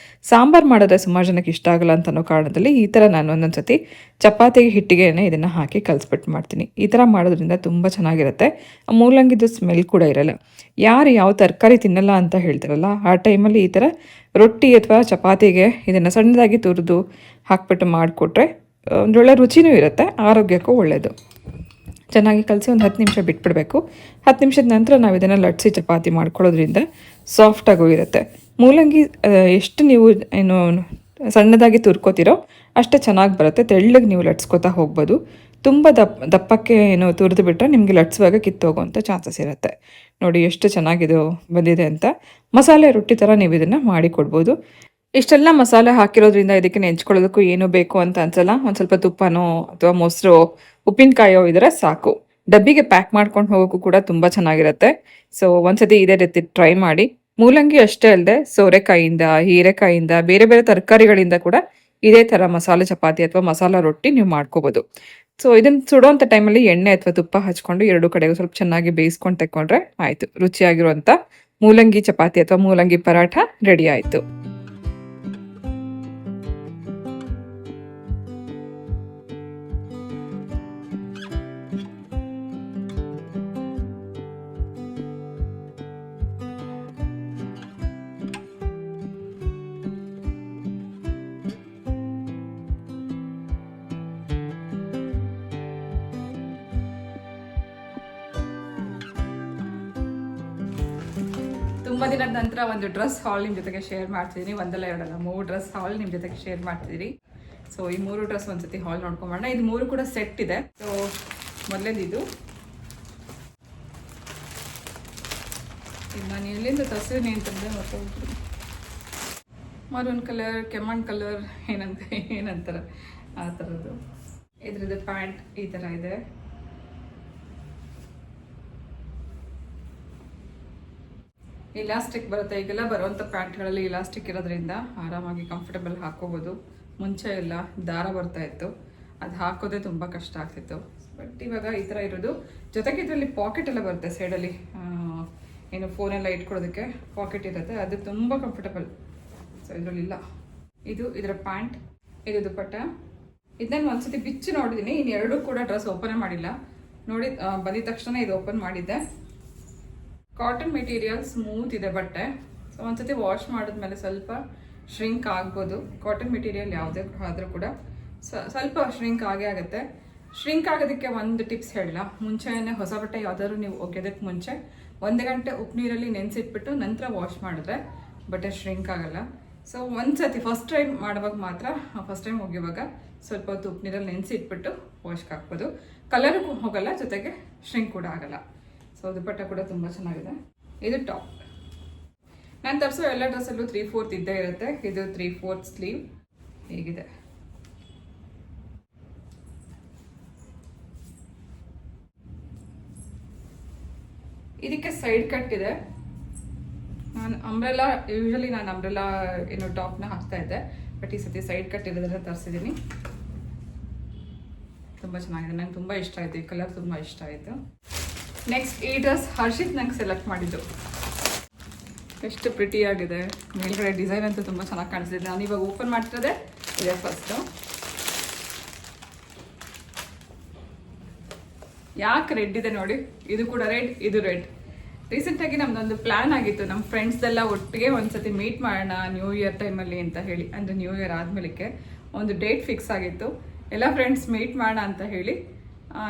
S1: ಸಾಂಬಾರು ಮಾಡಿದ್ರೆ ಸುಮಾರು ಜನಕ್ಕೆ ಇಷ್ಟ ಆಗಲ್ಲ ಅಂತನೋ ಕಾರಣದಲ್ಲಿ ಈ ಥರ ನಾನು ಒಂದೊಂದು ಸತಿ ಚಪಾತಿಗೆ ಹಿಟ್ಟಿಗೆ ಇದನ್ನು ಹಾಕಿ ಕಲಿಸ್ಬಿಟ್ಟು ಮಾಡ್ತೀನಿ. ಈ ಥರ ಮಾಡೋದ್ರಿಂದ ತುಂಬ ಚೆನ್ನಾಗಿರುತ್ತೆ. ಮೂಲಂಗಿದು ಸ್ಮೆಲ್ ಕೂಡ ಇರಲ್ಲ. ಯಾರು ಯಾವ ತರಕಾರಿ ತಿನ್ನಲ್ಲ ಅಂತ ಹೇಳ್ತಾರಲ್ಲ, ಆ ಟೈಮಲ್ಲಿ ಈ ಥರ ರೊಟ್ಟಿ ಅಥವಾ ಚಪಾತಿಗೆ ಇದನ್ನು ಸಣ್ಣದಾಗಿ ತುರಿದು ಹಾಕ್ಬಿಟ್ಟು ಮಾಡಿಕೊಟ್ರೆ ಒಂದೊಳ್ಳೆ ರುಚಿನೂ ಇರುತ್ತೆ, ಆರೋಗ್ಯಕ್ಕೂ ಒಳ್ಳೆಯದು. ಚೆನ್ನಾಗಿ ಕಲಸಿ ಒಂದು 10 ನಿಮಿಷ ಬಿಟ್ಬಿಡಬೇಕು. 10 ನಿಮಿಷದ ನಂತರ ನಾವು ಇದನ್ನು ಲಟ್ಸಿ ಚಪಾತಿ ಮಾಡ್ಕೊಳ್ಳೋದ್ರಿಂದ ಸಾಫ್ಟಾಗೂ ಇರುತ್ತೆ. ಮೂಲಂಗಿ ಎಷ್ಟು ನೀವು ಸಣ್ಣದಾಗಿ ತುರ್ಕೋತಿರೋ ಅಷ್ಟೇ ಚೆನ್ನಾಗಿ ಬರುತ್ತೆ. ತೆಳ್ಳಗೆ ನೀವು ಲಟ್ಸ್ಕೊತಾ ಹೋಗ್ಬೋದು. ತುಂಬ ದಪ್ಪಕ್ಕೆ ತುರಿದು ಬಿಟ್ಟರೆ ನಿಮಗೆ ಲಟ್ಸುವಾಗ ಕಿತ್ತೋಗೋವಂಥ ಚಾನ್ಸಸ್ ಇರುತ್ತೆ. ನೋಡಿ ಎಷ್ಟು ಚೆನ್ನಾಗಿದು ಬಂದಿದೆ ಅಂತ. ಮಸಾಲೆ ರೊಟ್ಟಿ ಥರ ನೀವು ಇದನ್ನು ಮಾಡಿಕೊಡ್ಬೋದು. ಇಷ್ಟೆಲ್ಲ ಮಸಾಲೆ ಹಾಕಿರೋದ್ರಿಂದ ಇದಕ್ಕೆ ನೆಂಚ್ಕೊಳ್ಳೋದಕ್ಕೂ ಏನೂ ಬೇಕು ಅಂತ ಅನ್ಸಲ್ಲ. ಒಂದು ಸ್ವಲ್ಪ ತುಪ್ಪನೋ ಅಥವಾ ಮೊಸರು, ಉಪ್ಪಿನಕಾಯೋ ಇದ್ರೆ ಸಾಕು. ಡಬ್ಬಿಗೆ ಪ್ಯಾಕ್ ಮಾಡ್ಕೊಂಡು ಹೋಗೋಕ್ಕೂ ಕೂಡ ತುಂಬ ಚೆನ್ನಾಗಿರುತ್ತೆ. ಸೊ ಒಂದ್ಸತಿ ಇದೇ ರೀತಿ ಟ್ರೈ ಮಾಡಿ. ಮೂಲಂಗಿ ಅಷ್ಟೇ ಅಲ್ಲದೆ ಸೋರೆಕಾಯಿಂದ, ಹೀರೆಕಾಯಿಂದ, ಬೇರೆ ಬೇರೆ ತರಕಾರಿಗಳಿಂದ ಕೂಡ ಇದೇ ಥರ ಮಸಾಲೆ ಚಪಾತಿ ಅಥವಾ ಮಸಾಲ ರೊಟ್ಟಿ ನೀವು ಮಾಡ್ಕೋಬೋದು. ಸೊ ಇದನ್ನು ಸುಡೋವಂಥ ಟೈಮಲ್ಲಿ ಎಣ್ಣೆ ಅಥವಾ ತುಪ್ಪ ಹಚ್ಕೊಂಡು 2 ಕಡೆಗೂ ಸ್ವಲ್ಪ ಚೆನ್ನಾಗಿ ಬೇಯಿಸ್ಕೊಂಡು ತೆಕ್ಕೊಂಡ್ರೆ ಆಯಿತು. ರುಚಿಯಾಗಿರುವಂಥ ಮೂಲಂಗಿ ಚಪಾತಿ ಅಥವಾ ಮೂಲಂಗಿ ಪರಾಠ ರೆಡಿ ಆಯಿತು. ತುಂಬ ದಿನದ ನಂತರ ಒಂದು ಡ್ರೆಸ್ ಹಾಲ್ ನಿಮ್ಮ ಜೊತೆಗೆ ಶೇರ್ ಮಾಡ್ತಿದ್ದೀನಿ. ಒಂದಲ್ಲ ಎರಡಲ್ಲ 3 ಡ್ರೆಸ್ ಹಾಲ್ ನಿಮ್ಮ ಜೊತೆಗೆ ಶೇರ್ ಮಾಡ್ತಿದ್ದೀನಿ. ಸೊ ಈ 3 ಡ್ರೆಸ್ ಒಂದ್ಸತಿ ಹಾಲ್ ನೋಡ್ಕೊಂಬೋಣ. ಇದು 3 ಕೂಡ ಸೆಟ್ ಇದೆ. ಸೊ ಮೊದಲೇದು ನಾನು ಎಲ್ಲಿಂದ ತರಿಸಿದ್ದೀನಿ ಅಂತಂದರೆ ಹೊರಟೋಗ್ಬಿಟ್ಟು ಮರೂನ್ ಕಲರ್, ಕೆಮ್ಮಣ್ ಕಲರ್ ಏನಂತಾರೆ ಆ ಥರದ್ದು. ಇದ್ರದ್ದು ಪ್ಯಾಂಟ್ ಈ ಥರ ಇದೆ. ಇಲಾಸ್ಟಿಕ್ ಬರುತ್ತೆ. ಈಗೆಲ್ಲ ಬರುವಂಥ ಪ್ಯಾಂಟ್ಗಳಲ್ಲಿ ಇಲಾಸ್ಟಿಕ್ ಇರೋದ್ರಿಂದ ಆರಾಮಾಗಿ ಕಂಫರ್ಟಬಲ್ ಹಾಕೋಬೋದು. ಮುಂಚೆ ಎಲ್ಲ ದಾರ ಬರ್ತಾ ಇತ್ತು, ಅದು ಹಾಕೋದೇ ತುಂಬ ಕಷ್ಟ ಆಗ್ತಿತ್ತು. ಬಟ್ ಇವಾಗ ಈ ಥರ ಇರೋದು. ಜೊತೆಗೆ ಇದರಲ್ಲಿ ಪಾಕೆಟ್ ಎಲ್ಲ ಬರುತ್ತೆ ಸೈಡಲ್ಲಿ, ಏನು ಫೋನೆಲ್ಲ ಇಟ್ಕೊಳ್ಳೋದಕ್ಕೆ ಪಾಕೆಟ್ ಇರುತ್ತೆ, ಅದು ತುಂಬ ಕಂಫರ್ಟಬಲ್. ಸೊ ಇದರಲ್ಲಿಲ್ಲ. ಇದು ಇದರ ಪ್ಯಾಂಟ್, ಇದು ದುಪ್ಪಟ್ಟ. ಇದನ್ನು ಒಂದ್ಸತಿ ಬಿಚ್ಚಿ ನೋಡಿದ್ದೀನಿ. ಇನ್ನು 2 ಕೂಡ ಡ್ರೆಸ್ ಓಪನ್ ಮಾಡಿಲ್ಲ. ನೋಡಿ ಬಂದಿದ ತಕ್ಷಣ ಇದು ಓಪನ್ ಮಾಡಿದ್ದೆ. ಕಾಟನ್ ಮೆಟೀರಿಯಲ್ ಸ್ಮೂತ್ ಇದೆ ಬಟ್ಟೆ. ಸೊ ಒಂದ್ಸತಿ ವಾಶ್ ಮಾಡಿದ್ಮೇಲೆ ಸ್ವಲ್ಪ ಶ್ರಿಂಕ್ ಆಗ್ಬೋದು. ಕಾಟನ್ ಮೆಟೀರಿಯಲ್ ಯಾವುದೇ ಆದರೂ ಕೂಡ ಸ್ವಲ್ಪ ಶ್ರಿಂಕ್ ಆಗೇ ಆಗುತ್ತೆ. ಶ್ರಿಂಕ್ ಆಗೋದಕ್ಕೆ ಒಂದು ಟಿಪ್ಸ್ ಹೇಳಲ್ಲ. ಮುಂಚೆನೇ ಹೊಸ ಬಟ್ಟೆ ಯಾವ್ದಾದ್ರು ನೀವು ಒಗೆಯೋದಕ್ಕೆ ಮುಂಚೆ 1 ಗಂಟೆ ಉಪ್ಪು ನೀರಲ್ಲಿ ನೆನೆಸಿಟ್ಬಿಟ್ಟು ನಂತರ ವಾಶ್ ಮಾಡಿದ್ರೆ ಬಟ್ಟೆ ಶ್ರಿಂಕ್ ಆಗಲ್ಲ. ಸೊ ಒಂದ್ಸತಿ ಫಸ್ಟ್ ಟೈಮ್ ಮಾಡುವಾಗ ಮಾತ್ರ, ಫಸ್ಟ್ ಟೈಮ್ ಒಗೆಯುವಾಗ ಸ್ವಲ್ಪ ಹೊತ್ತು ಉಪ್ಪು ನೀರಲ್ಲಿ ನೆನೆಸಿಟ್ಬಿಟ್ಟು ವಾಶ್ಗೆ ಹಾಕ್ಬೋದು. ಕಲರು ಹೋಗಲ್ಲ, ಜೊತೆಗೆ ಶ್ರಿಂಕ್ ಕೂಡ ಆಗಲ್ಲ. ಸೊ ದುಪ್ಪಟ್ಟ ಕೂಡ ತುಂಬ ಚೆನ್ನಾಗಿದೆ. ಇದು ಟಾಪ್. ನಾನು ತರಿಸೋ ಎಲ್ಲ ಡ್ರೆಸ್ಸಲ್ಲೂ 3/4 ಇದ್ದೇ ಇರುತ್ತೆ. ಇದು 3/4 ಸ್ಲೀವ್ ಹೇಗಿದೆ. ಇದಕ್ಕೆ ಸೈಡ್ ಕಟ್ ಇದೆ. ನಾನು ಯೂಶಲಿ ನಾನು ಅಂಬ್ರೆಲಾ ಏನು ಟಾಪ್ನ ಹಾಕ್ತಾ ಇದ್ದೆ, ಬಟ್ ಈ ಸತಿ ಸೈಡ್ ಕಟ್ ಇರೋದ್ರಿಂದ ತರಿಸಿದ್ದೀನಿ. ತುಂಬ ಚೆನ್ನಾಗಿದೆ, ನಂಗೆ ತುಂಬ ಇಷ್ಟ ಆಯಿತು. ಈ ಕಲರ್ ತುಂಬ ಇಷ್ಟ ಆಯಿತು. ನೆಕ್ಸ್ಟ್ ಈ ಡ್ರೆಸ್ ಹರ್ಷಿತ್ ನಂಗೆ ಸೆಲೆಕ್ಟ್ ಮಾಡಿದ್ದು. ಎಷ್ಟು ಪ್ರಿಟಿಯಾಗಿದೆ. ಮೇಲ್ಗಡೆ ಡಿಸೈನ್ ಅಂತೂ ತುಂಬ ಚೆನ್ನಾಗಿ ಕಾಣಿಸ್ತಿದೆ. ನಾನು ಇವಾಗ ಓಪನ್ ಮಾಡ್ತಿರೋದೆ ಇದೆ ಫಸ್ಟು. ಯಾಕೆ ರೆಡ್ ಇದೆ ನೋಡಿ. ಇದು ಕೂಡ ರೆಡ್, ಇದು ರೆಡ್. ರೀಸೆಂಟಾಗಿ ನಮ್ದೊಂದು ಪ್ಲ್ಯಾನ್ ಆಗಿತ್ತು, ನಮ್ಮ ಫ್ರೆಂಡ್ಸ್ದೆಲ್ಲ ಒಟ್ಟಿಗೆ ಒಂದ್ಸತಿ ಮೀಟ್ ಮಾಡೋಣ ನ್ಯೂ ಇಯರ್ ಟೈಮಲ್ಲಿ ಅಂತ ಹೇಳಿ. ಅಂದರೆ ನ್ಯೂ ಇಯರ್ ಆದಮೇಲೆ ಒಂದು ಡೇಟ್ ಫಿಕ್ಸ್ ಆಗಿತ್ತು. ಎಲ್ಲ ಫ್ರೆಂಡ್ಸ್ ಮೀಟ್ ಮಾಡೋಣ ಅಂತ ಹೇಳಿ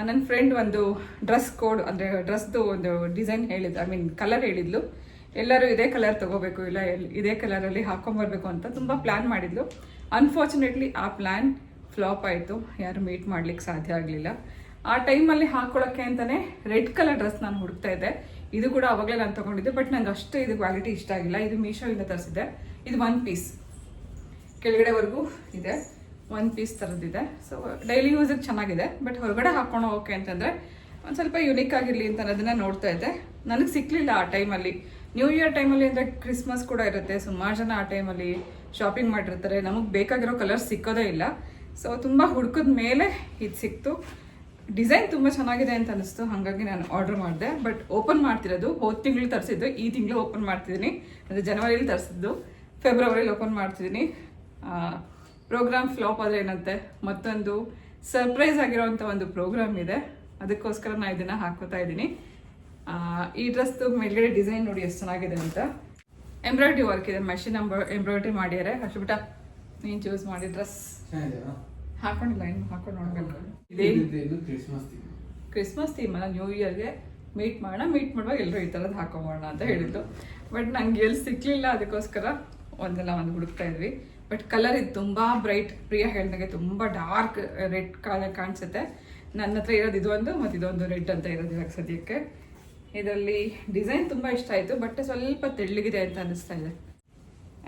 S1: ನನ್ನ ಫ್ರೆಂಡ್ ಒಂದು ಡ್ರೆಸ್ ಕೋಡ್, ಅಂದರೆ ಡ್ರೆಸ್ದು ಒಂದು ಡಿಸೈನ್ ಹೇಳಿದ್ದು, ಐ ಮೀನ್ ಕಲರ್ ಹೇಳಿದ್ಲು. ಎಲ್ಲರೂ ಇದೇ ಕಲರ್ ತೊಗೋಬೇಕು, ಇಲ್ಲ ಇದೇ ಕಲರಲ್ಲಿ ಹಾಕೊಂಬರ್ಬೇಕು ಅಂತ ತುಂಬ ಪ್ಲ್ಯಾನ್ ಮಾಡಿದ್ಲು. ಅನ್ಫಾರ್ಚುನೇಟ್ಲಿ ಆ ಪ್ಲ್ಯಾನ್ ಫ್ಲಾಪ್ ಆಯಿತು. ಯಾರು ಮೀಟ್ ಮಾಡ್ಲಿಕ್ಕೆ ಸಾಧ್ಯ ಆಗಲಿಲ್ಲ. ಆ ಟೈಮಲ್ಲಿ ಹಾಕ್ಕೊಳ್ಳೋಕ್ಕೆ ಅಂತಲೇ ರೆಡ್ ಕಲರ್ ಡ್ರೆಸ್ ನಾನು ಹುಡುಕ್ತಾ ಇದ್ದೆ. ಇದು ಕೂಡ ಅವಾಗಲೇ ನಾನು ತೊಗೊಂಡಿದ್ದೆ, ಬಟ್ ನಂಗೆ ಅಷ್ಟು ಇದು ಕ್ವಾಲಿಟಿ ಇಷ್ಟ ಆಗಿಲ್ಲ. ಇದು ಮೀಶೋಯಿಂದ ತರಿಸಿದ್ದೆ. ಇದು 1 ಪೀಸ್ ಕೆಳಗಡೆವರೆಗೂ ಇದೆ, 1 ಪೀಸ್ ಥರದ್ದಿದೆ. ಸೊ ಡೈಲಿ ಯೂಸಿಗೆ ಚೆನ್ನಾಗಿದೆ, ಬಟ್ ಹೊರಗಡೆ ಹಾಕ್ಕೊಂಡು ಹೋಗೋಕೆ ಅಂತಂದರೆ ಒಂದು ಸ್ವಲ್ಪ ಯುನೀಕ್ ಆಗಿರಲಿ ಅಂತ ಅದನ್ನು ನೋಡ್ತಾ ಇದ್ದೆ. ನನಗೆ ಸಿಕ್ಕಲಿಲ್ಲ ಆ ಟೈಮಲ್ಲಿ. ನ್ಯೂ ಇಯರ್ ಟೈಮಲ್ಲಿ ಅಂದರೆ ಕ್ರಿಸ್ಮಸ್ ಕೂಡ ಇರುತ್ತೆ, ಸುಮಾರು ಜನ ಆ ಟೈಮಲ್ಲಿ ಶಾಪಿಂಗ್ ಮಾಡಿರ್ತಾರೆ. ನಮಗೆ ಬೇಕಾಗಿರೋ ಕಲರ್ ಸಿಕ್ಕೋದೇ ಇಲ್ಲ. ಸೊ ತುಂಬ ಹುಡುಕಿದ ಮೇಲೆ ಇದು ಸಿಕ್ತು. ಡಿಸೈನ್ ತುಂಬ ಚೆನ್ನಾಗಿದೆ ಅಂತ ಅನಿಸ್ತು, ಹಾಗಾಗಿ ನಾನು ಆರ್ಡರ್ ಮಾಡಿದೆ. ಬಟ್ ಓಪನ್ ಮಾಡ್ತಿರೋದು ಹೋದ ತಿಂಗಳು ತರಿಸಿದ್ದು, ಈ ತಿಂಗಳು ಓಪನ್ ಮಾಡ್ತಿದ್ದೀನಿ. ಅಂದರೆ ಜನವರಿಲಿ ತರಿಸಿದ್ದು, ಫೆಬ್ರವರಿಲಿ ಓಪನ್ ಮಾಡ್ತಿದ್ದೀನಿ. ಪ್ರೋಗ್ರಾಮ್ ಫ್ಲಾಪ್ ಆದರೆ ಏನಂತೆ, ಮತ್ತೊಂದು ಸರ್ಪ್ರೈಸ್ ಆಗಿರೋವಂಥ ಒಂದು ಪ್ರೋಗ್ರಾಮ್ ಇದೆ, ಅದಕ್ಕೋಸ್ಕರ ನಾನು ಇದನ್ನು ಹಾಕೋತಾ ಇದ್ದೀನಿ. ಈ ಡ್ರೆಸ್ದು ಮೇಲ್ಗಡೆ ಡಿಸೈನ್ ನೋಡಿ ಎಷ್ಟು ಚೆನ್ನಾಗಿದೆ ಅಂತ. ಎಂಬ್ರಾಯ್ಡ್ರಿ ವರ್ಕ್ ಇದೆ, ಮೆಷಿನ್ ಎಂಬ್ರಾಯ್ಡ್ರಿ ಮಾಡಿದ್ದಾರೆ. ಅಷ್ಟುಬಿಟ್ಟ ನೀನು ಚೂಸ್ ಮಾಡಿ ಡ್ರೆಸ್ ಹಾಕೊಂಡಿಲ್ಲ, ಇನ್ನು ಹಾಕೊಂಡು ನೋಡ್ಬೇಕು. ಕ್ರಿಸ್ಮಸ್ ಥೀಮ್ ಅಲ್ಲ, ನ್ಯೂ ಇಯರ್ಗೆ ಮೀಟ್ ಮಾಡುವಾಗ ಎಲ್ಲರೂ ಈ ಥರದ್ದು ಹಾಕೊಂಬೋಣ ಅಂತ ಹೇಳಿದ್ದು. ಬಟ್ ನಂಗೆ ಎಲ್ಲಿ ಸಿಕ್ಕಲಿಲ್ಲ, ಅದಕ್ಕೋಸ್ಕರ ಒಂದು ಹುಡುಕ್ತಾ ಇದ್ವಿ. ಬಟ್ ಕಲರ್ ಇದು ತುಂಬ ಬ್ರೈಟ್. ಪ್ರಿಯಾ ಹೇಳಿದಾಗೆ ತುಂಬ ಡಾರ್ಕ್ ರೆಡ್ ಕಲರ್ ಕಾಣಿಸುತ್ತೆ. ನನ್ನ ಹತ್ರ ಇರೋದು ಇದೊಂದು ಮತ್ತು ಇದೊಂದು ರೆಡ್ ಅಂತ ಇರೋದು ಇವಾಗ ಸದ್ಯಕ್ಕೆ. ಇದರಲ್ಲಿ ಡಿಸೈನ್ ತುಂಬ ಇಷ್ಟ ಆಯಿತು, ಬಟ್ ಸ್ವಲ್ಪ ತೆಳ್ಳಗಿದೆ ಅಂತ ಅನ್ನಿಸ್ತಾ ಇದೆ.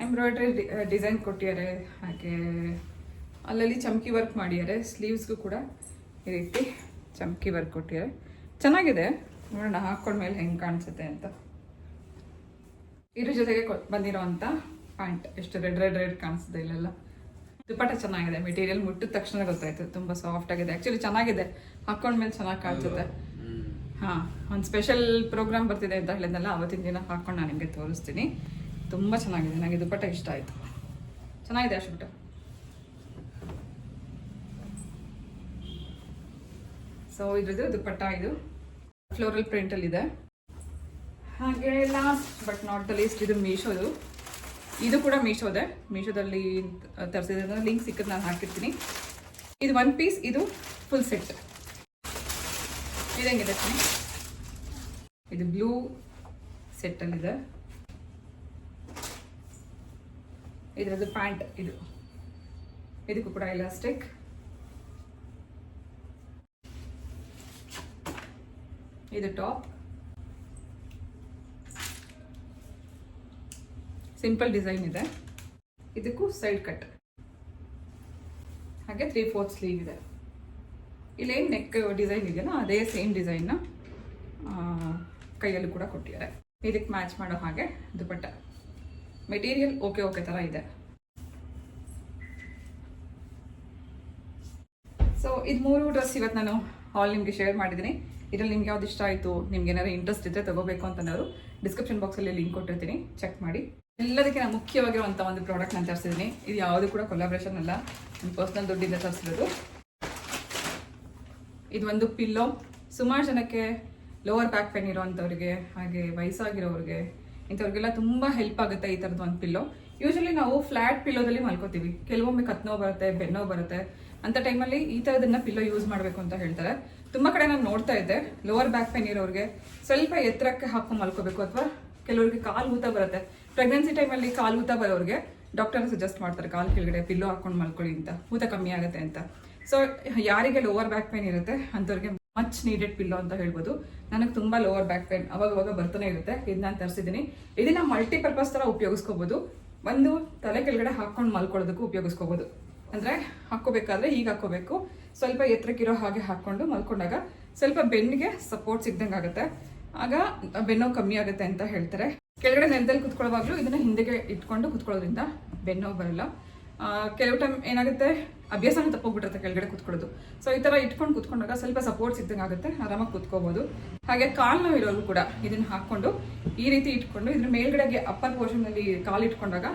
S1: ಎಂಬ್ರಾಯ್ಡ್ರಿ ಡಿಸೈನ್ ಕೊಟ್ಟಿದ್ದಾರೆ, ಹಾಗೆ ಅಲ್ಲಲ್ಲಿ ಚಮಕಿ ವರ್ಕ್ ಮಾಡಿದ್ದಾರೆ. ಸ್ಲೀವ್ಸ್ಗೂ ಕೂಡ ಈ ರೀತಿ ಚಮಕಿ ವರ್ಕ್ ಕೊಟ್ಟಿದ್ದಾರೆ. ಚೆನ್ನಾಗಿದೆ, ನೋಡೋಣ ಹಾಕ್ಕೊಂಡ್ಮೇಲೆ ಹೆಂಗೆ ಕಾಣಿಸುತ್ತೆ ಅಂತ. ಇದ್ರ ಜೊತೆಗೆ ಬಂದಿರೋ ಅಂಥ ಪ್ಯಾಂಟ್ ಎಷ್ಟು ರೆಡ್ ಕಾಣಿಸ್ತಿದೆ ಇಲ್ಲೆಲ್ಲ. ದುಪ್ಪಟ್ಟ ಚೆನ್ನಾಗಿದೆ, ಮೆಟೀರಿಯಲ್ ಮುಟ್ಟಿದ ತಕ್ಷಣ ಗೊತ್ತಾಯ್ತು, ತುಂಬ ಸಾಫ್ಟ್ ಆಗಿದೆ. ಆ್ಯಕ್ಚುಲಿ ಚೆನ್ನಾಗಿದೆ, ಹಾಕ್ಕೊಂಡ್ಮೇಲೆ ಚೆನ್ನಾಗಿ ಕಾಣಿಸುತ್ತೆ. ಹಾಂ, ಒಂದು ಸ್ಪೆಷಲ್ ಪ್ರೋಗ್ರಾಮ್ ಬರ್ತಿದೆ ಅಂತ ಹೇಳಿದ್ನಲ್ಲ, ಅವತ್ತಿನ ದಿನ ಹಾಕ್ಕೊಂಡು ನಾನು ನಿಮಗೆ ತೋರಿಸ್ತೀನಿ. ತುಂಬ ಚೆನ್ನಾಗಿದೆ, ನನಗೆ ದುಪ್ಪಟ್ಟ ಇಷ್ಟ ಆಯಿತು. ಚೆನ್ನಾಗಿದೆ ಅಷ್ಟು. ಸೊ ಇದ್ರದ್ದು ದುಪ್ಪಟ್ಟ ಇದು ಫ್ಲೋರಲ್ ಪ್ರಿಂಟಲ್ಲಿದೆ. ಹಾಗೆ last but not the least, ಇದು ಮೀಶೋದು. ಇದು ಕೂಡ ಮೀಶೋದಲ್ಲಿ ತರಿಸಿದ್ರೆ ಲಿಂಕ್ ಸಿಕ್ಕದ್ದು ನಾನು ಹಾಕಿರ್ತೀನಿ. ಇದು 1 ಪೀಸ್, ಇದು ಫುಲ್ ಸೆಟ್. ಇದಂಗಿದೆ, ಇದು ಬ್ಲೂ ಸೆಟ್ಟಲ್ಲಿದೆ. ಇದರದ್ದು ಪ್ಯಾಂಟ್ ಇದಕ್ಕೂ ಕೂಡ ಎಲಾಸ್ಟಿಕ್. ಇದು ಟಾಪ್, ಸಿಂಪಲ್ ಡಿಸೈನ್ ಇದೆ. ಇದಕ್ಕೂ ಸೈಡ್ ಕಟ್, ಹಾಗೆ 3/4 ಸ್ಲೀವ್ ಇದೆ. ಇಲ್ಲೇನು ನೆಕ್ ಡಿಸೈನ್ ಇದೆಯಲ್ಲ ಅದೇ ಸೇಮ್ ಡಿಸೈನ್ನ ಕೈಯಲ್ಲೂ ಕೂಡ ಕೊಟ್ಟಿದ್ದಾರೆ. ಇದಕ್ಕೆ ಮ್ಯಾಚ್ ಮಾಡೋ ಹಾಗೆ ದುಪಟ್ಟ. ಮೆಟೀರಿಯಲ್ ಓಕೆ ಥರ ಇದೆ. ಸೊ ಇದು 3 ಡ್ರೆಸ್ ಇವತ್ತು ನಾನು ಹಾಲ್ ನಿಮಗೆ ಶೇರ್ ಮಾಡಿದ್ದೀನಿ. ಇದರಲ್ಲಿ ನಿಮ್ಗೆ ಯಾವ್ದು ಇಷ್ಟ ಆಯಿತು, ನಿಮ್ಗೆ ಏನಾದ್ರು ಇಂಟ್ರೆಸ್ಟ್ ಇದ್ದರೆ ತಗೋಬೇಕು ಅಂತಂದ್ರು ಡಿಸ್ಕ್ರಿಪ್ಷನ್ ಬಾಕ್ಸಲ್ಲಿ ಲಿಂಕ್ ಕೊಟ್ಟಿರ್ತೀನಿ, ಚೆಕ್ ಮಾಡಿ. ಎಲ್ಲದಕ್ಕೆ ನಾನು ಮುಖ್ಯವಾಗಿರುವಂಥ ಒಂದು ಪ್ರಾಡಕ್ಟ್ ನಾನು ತರಿಸಿದ್ದೀನಿ. ಇದು ಯಾವುದು ಕೂಡ ಕೊಲಾಬ್ರೇಷನ್ ಅಲ್ಲ, ನನ್ನ ಪರ್ಸ್ನಲ್ ದುಡ್ಡಿಂದ ತರಿಸಿರೋದು. ಇದು ಒಂದು ಪಿಲ್ಲೋ. ಸುಮಾರು ಜನಕ್ಕೆ ಲೋವರ್ ಬ್ಯಾಕ್ ಪೇನ್ ಇರೋವಂಥವ್ರಿಗೆ, ಹಾಗೆ ವಯಸ್ಸಾಗಿರೋರಿಗೆ, ಇಂಥವ್ರಿಗೆಲ್ಲ ತುಂಬ ಹೆಲ್ಪ್ ಆಗುತ್ತೆ ಈ ಥರದ್ದು ಒಂದು ಪಿಲ್ಲೋ. ಯೂಶಲಿ ನಾವು ಫ್ಲಾಟ್ ಪಿಲ್ಲೋದಲ್ಲಿ ಮಲ್ಕೋತೀವಿ, ಕೆಲವೊಮ್ಮೆ ಕತ್ನೋವು ಬರುತ್ತೆ, ಬೆನ್ನೋವು ಬರುತ್ತೆ. ಅಂಥ ಟೈಮಲ್ಲಿ ಈ ಥರದನ್ನ ಪಿಲ್ಲೋ ಯೂಸ್ ಮಾಡಬೇಕು ಅಂತ ಹೇಳ್ತಾರೆ. ತುಂಬ ಕಡೆ ನಾನು ನೋಡ್ತಾ ಇದ್ದೆ, ಲೋವರ್ ಬ್ಯಾಕ್ ಪೇನ್ ಇರೋರಿಗೆ ಸ್ವಲ್ಪ ಎತ್ತರಕ್ಕೆ ಹಾಕೊಂಡು ಮಲ್ಕೋಬೇಕು, ಅಥವಾ ಕೆಲವರಿಗೆ ಕಾಲು ಊತ ಬರುತ್ತೆ. ಪ್ರೆಗ್ನೆನ್ಸಿ ಟೈಮಲ್ಲಿ ಕಾಲು ಊತ ಬರೋರಿಗೆ ಡಾಕ್ಟರ್ ಸಜೆಸ್ಟ್ ಮಾಡ್ತಾರೆ ಕಾಲು ಕೆಳಗಡೆ ಪಿಲ್ಲೋ ಹಾಕೊಂಡು ಮಲ್ಕೊಳ್ಳಿ ಅಂತ, ಊತ ಕಮ್ಮಿ ಆಗುತ್ತೆ ಅಂತ. ಸೊ ಯಾರಿಗೆ ಲೋವರ್ ಬ್ಯಾಕ್ ಪೇನ್ ಇರುತ್ತೆ ಅಂಥವ್ರಿಗೆ ಮಚ್ ನೀಡೆಡ್ ಪಿಲ್ಲೋ ಅಂತ ಹೇಳ್ಬೋದು. ನನಗೆ ತುಂಬ ಲೋವರ್ ಬ್ಯಾಕ್ ಪೇನ್ ಅವಾಗ ಬರ್ತಾನೆ ಇರುತ್ತೆ. ಇದು ನಾನು ತರಿಸಿದ್ದೀನಿ. ಇದನ್ನ ಮಲ್ಟಿಪರ್ಪಸ್ ಥರ ಉಪಯೋಗಿಸ್ಕೋಬೋದು. ಒಂದು ತಲೆ ಕೆಳಗಡೆ ಹಾಕೊಂಡು ಮಲ್ಕೊಳ್ಳೋದಕ್ಕೂ ಉಪಯೋಗಿಸ್ಕೋಬೋದು. ಅಂದರೆ ಹಾಕ್ಕೋಬೇಕಾದ್ರೆ ಈಗ ಹಾಕ್ಕೋಬೇಕು, ಸ್ವಲ್ಪ ಎತ್ತರಕ್ಕಿರೋ ಹಾಗೆ ಹಾಕ್ಕೊಂಡು ಮಲ್ಕೊಂಡಾಗ ಸ್ವಲ್ಪ ಬೆನ್ನಿಗೆ ಸಪೋರ್ಟ್ ಸಿಗ್ದಂಗೆ ಆಗುತ್ತೆ, ಆಗ ಬೆನ್ನೋವು ಕಮ್ಮಿ ಆಗುತ್ತೆ ಅಂತ ಹೇಳ್ತಾರೆ. ಕೆಳಗಡೆ ನೆಲದಲ್ಲಿ ಕುತ್ಕೊಳ್ಳೋವಾಗಲೂ ಇದನ್ನ ಹಿಂದೆಗೆ ಇಟ್ಕೊಂಡು ಕುತ್ಕೊಳ್ಳೋದ್ರಿಂದ ಬೆನ್ನೋವು ಬರಲ್ಲ. ಕೆಲವು ಟೈಮ್ ಏನಾಗುತ್ತೆ, ಅಭ್ಯಾಸನ ತಪ್ಪೋಗ್ಬಿಟ್ಟಿರುತ್ತೆ ಕೆಳಗಡೆ ಕುತ್ಕೊಳ್ಳೋದು. ಸೊ ಈ ಥರ ಇಟ್ಕೊಂಡು ಕುತ್ಕೊಂಡಾಗ ಸ್ವಲ್ಪ ಸಪೋರ್ಟ್ ಸಿಗ್ದಂಗೆ ಆಗುತ್ತೆ, ಆರಾಮಾಗಿ ಕುತ್ಕೋಬೋದು. ಹಾಗೆ ಕಾಲು ನೋವು ಇರೋರು ಕೂಡ ಇದನ್ನು ಹಾಕ್ಕೊಂಡು ಈ ರೀತಿ ಇಟ್ಕೊಂಡು ಇದ್ರ ಮೇಲ್ಗಡೆಗೆ ಅಪ್ಪರ್ ಪೋರ್ಷನಲ್ಲಿ ಕಾಲು ಇಟ್ಕೊಂಡಾಗ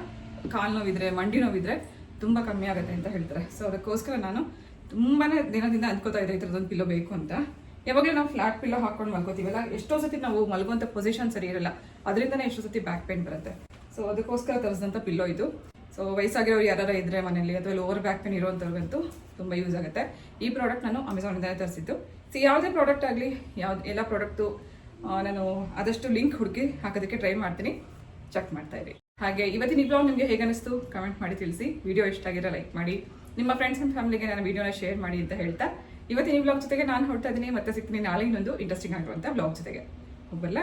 S1: ಕಾಲು ನೋವಿದ್ರೆ, ಮಂಡಿ ನೋವಿದ್ರೆ ತುಂಬ ಕಮ್ಮಿ ಆಗುತ್ತೆ ಅಂತ ಹೇಳ್ತಾರೆ. ಸೊ ಅದಕ್ಕೋಸ್ಕರ ನಾನು ತುಂಬಾ ದಿನದಿಂದ ಅಂದ್ಕೋತಾ ಇದ್ದೆ ಈ ಥರದೊಂದು ಪಿಲ್ಲೋ ಬೇಕು ಅಂತ. ಯಾವಾಗಲೂ ನಾವು ಫ್ಲಾಟ್ ಪಿಲ್ಲೋ ಹಾಕೊಂಡು ಮಲ್ಕೋತೀವಲ್ಲ, ಎಷ್ಟೋ ಸತಿ ನಾವು ಮಲ್ಗುವಂಥ ಪೊಸಿಷನ್ ಸರಿ ಇರಲ್ಲ, ಅದರಿಂದನೇ ಎಷ್ಟೋ ಸತಿ ಬ್ಯಾಕ್ ಪೇನ್ ಬರುತ್ತೆ. ಸೊ ಅದಕ್ಕೋಸ್ಕರ ತರಿಸಿದಂಥ ಪಿಲ್ಲೋ ಇದು. ಸೊ ವಯಸ್ಸಾಗಿರೋರು ಯಾರು ಇದ್ರೆ ಮನೆಯಲ್ಲಿ, ಅಥವಾ ಲೋವರ್ ಬ್ಯಾಕ್ ಪೇನ್ ಇರೋವಂಥವ್ರಿಗಂತೂ ತುಂಬ ಯೂಸ್ ಆಗುತ್ತೆ. ಈ ಪ್ರಾಡಕ್ಟ್ ನಾನು ಅಮೆಝಾನಿಂದಲೇ ತರಿಸಿದ್ದು. ಸೊ ಯಾವುದೇ ಪ್ರಾಡಕ್ಟ್ ಆಗಲಿ, ಎಲ್ಲ ಪ್ರಾಡಕ್ಟು ನಾನು ಆದಷ್ಟು ಲಿಂಕ್ ಹುಡುಕಿ ಹಾಕೋದಕ್ಕೆ ಟ್ರೈ ಮಾಡ್ತೀನಿ, ಚೆಕ್ ಮಾಡ್ತಾ ಇರಿ. ಹಾಗೆ ಇವತ್ತಿನ ಈ ಬ್ಲಾಗ್ ನಿಮಗೆ ಹೇಗೆ ಅನಿಸ್ತು ಕಮೆಂಟ್ ಮಾಡಿ ತಿಳಿಸಿ. ವಿಡಿಯೋ ಇಷ್ಟ ಆಗಿರೋ ಲೈಕ್ ಮಾಡಿ, ನಿಮ್ಮ ಫ್ರೆಂಡ್ಸ್ ಆ್ಯಂಡ್ ಫ್ಯಾಮಿಲಿಗೆ ನನ್ನ ವಿಡಿಯೋನ ಶೇರ್ ಮಾಡಿ ಅಂತ ಹೇಳ್ತಾ ಇವತ್ತಿನ ಈ ಬ್ಲಾಗ್ ಜೊತೆಗೆ ನಾನು ಹೊರಡ್ತಾ ಇದ್ದೀನಿ. ಮತ್ತೆ ಸಿಗ್ತೀನಿ ನಾಳೆ ಇನ್ನೊಂದು ಇಂಟ್ರೆಸ್ಟಿಂಗ್ ಆಗಿರುವಂಥ ಬ್ಲಾಗ್ ಜೊತೆಗೆ. ಹೋಗ್ಬರಲ್ಲ.